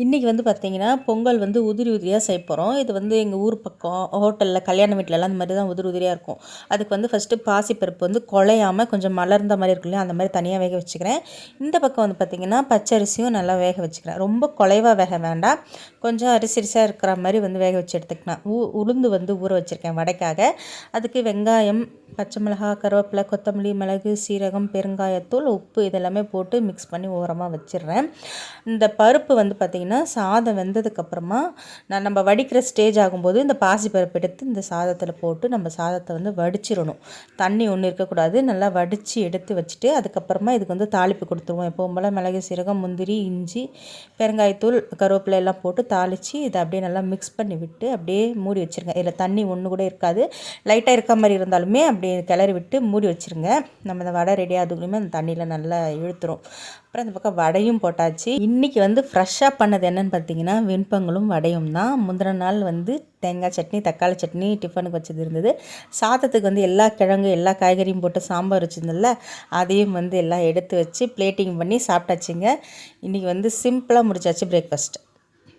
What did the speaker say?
இன்றைக்கி வந்து பார்த்திங்கன்னா பொங்கல் வந்து உதிரி உதிரியாக செய்ய போகிறோம். இது வந்து எங்கள் ஊர் பக்கம் ஹோட்டலில் கல்யாண வீட்டிலலாம் அந்த மாதிரி தான் உதிரி உதிரியாக இருக்கும். அதுக்கு வந்து ஃபஸ்ட்டு பாசிப்பருப்பு வந்து குழையாமல் கொஞ்சம் மலர்ந்த மாதிரி இருக்கும் இல்லையா, அந்த மாதிரி தனியாக வேக வச்சுக்கிறேன். இந்த பக்கம் வந்து பார்த்திங்கன்னா பச்சரிசியும் நல்லா வேக வச்சுக்கிறேன். ரொம்ப குலைவாக வேக வேண்டாம், கொஞ்சம் அரிசி அரிசியாக இருக்கிற மாதிரி வந்து வேக வச்சு எடுத்துக்கினேன். உளுந்து வந்து ஊற வச்சுருக்கேன் வடைக்காக. அதுக்கு வெங்காயம், பச்சை மிளகாய், கருவேப்பிலை, கொத்தமல்லி, மிளகு, சீரகம், பெருங்காயத்தூள், உப்பு இதெல்லாமே போட்டு மிக்ஸ் பண்ணி ஓரமாக வச்சிடுறேன். இந்த பருப்பு வந்து பார்த்திங்கன்னா சாதம் வெந்ததுக்கப்புறமா நம்ம வடிக்கிற ஸ்டேஜ் ஆகும்போது இந்த பாசி பருப்பு எடுத்து இந்த சாதத்தில் போட்டு நம்ம சாதத்தை வந்து வடிச்சிடணும். தண்ணி ஒன்றும் இருக்கக்கூடாது. நல்லா வடித்து எடுத்து வச்சுட்டு அதுக்கப்புறமா இதுக்கு வந்து தாளிப்பு கொடுத்துருவோம். எப்போவும் போல் மிளகு, சீரகம், முந்திரி, இஞ்சி, பெருங்காயத்தூள், கருவேப்பிலை எல்லாம் போட்டு தாளித்து இதை அப்படியே நல்லா மிக்ஸ் பண்ணி விட்டு அப்படியே மூடி வச்சுருங்க. இதில் தண்ணி ஒன்று கூட இருக்காது. லைட்டாக இருக்க மாதிரி இருந்தாலுமே அப்படியே கிளறி விட்டு மூடி வச்சுருங்க. நம்ம இந்த வடை ரெடி ஆகுதுக்குள்ளேயுமே அந்த தண்ணியில் நல்லா இழுத்துரும். அப்புறம் இந்த பக்கம் வடையும் போட்டாச்சு. இன்றைக்கி வந்து ஃப்ரெஷ்ஷாக பண்ணது என்னென்னு பார்த்தீங்கன்னா வெண்பொங்கலும் வடையும் தான். முந்தின நாள் வந்து தேங்காய் சட்னி, தக்காளி சட்னி டிஃபனுக்கு வச்சது இருந்தது. சாதத்துக்கு வந்து எல்லா கிழங்கு எல்லா காய்கறியும் போட்டு சாம்பார் வச்சுருந்ததில்ல, அதையும் வந்து எல்லாம் எடுத்து வச்சு பிளேட்டிங் பண்ணி சாப்பிட்டாச்சுங்க. இன்றைக்கி வந்து சிம்பிளாக முடிச்சாச்சு பிரேக்ஃபாஸ்ட்.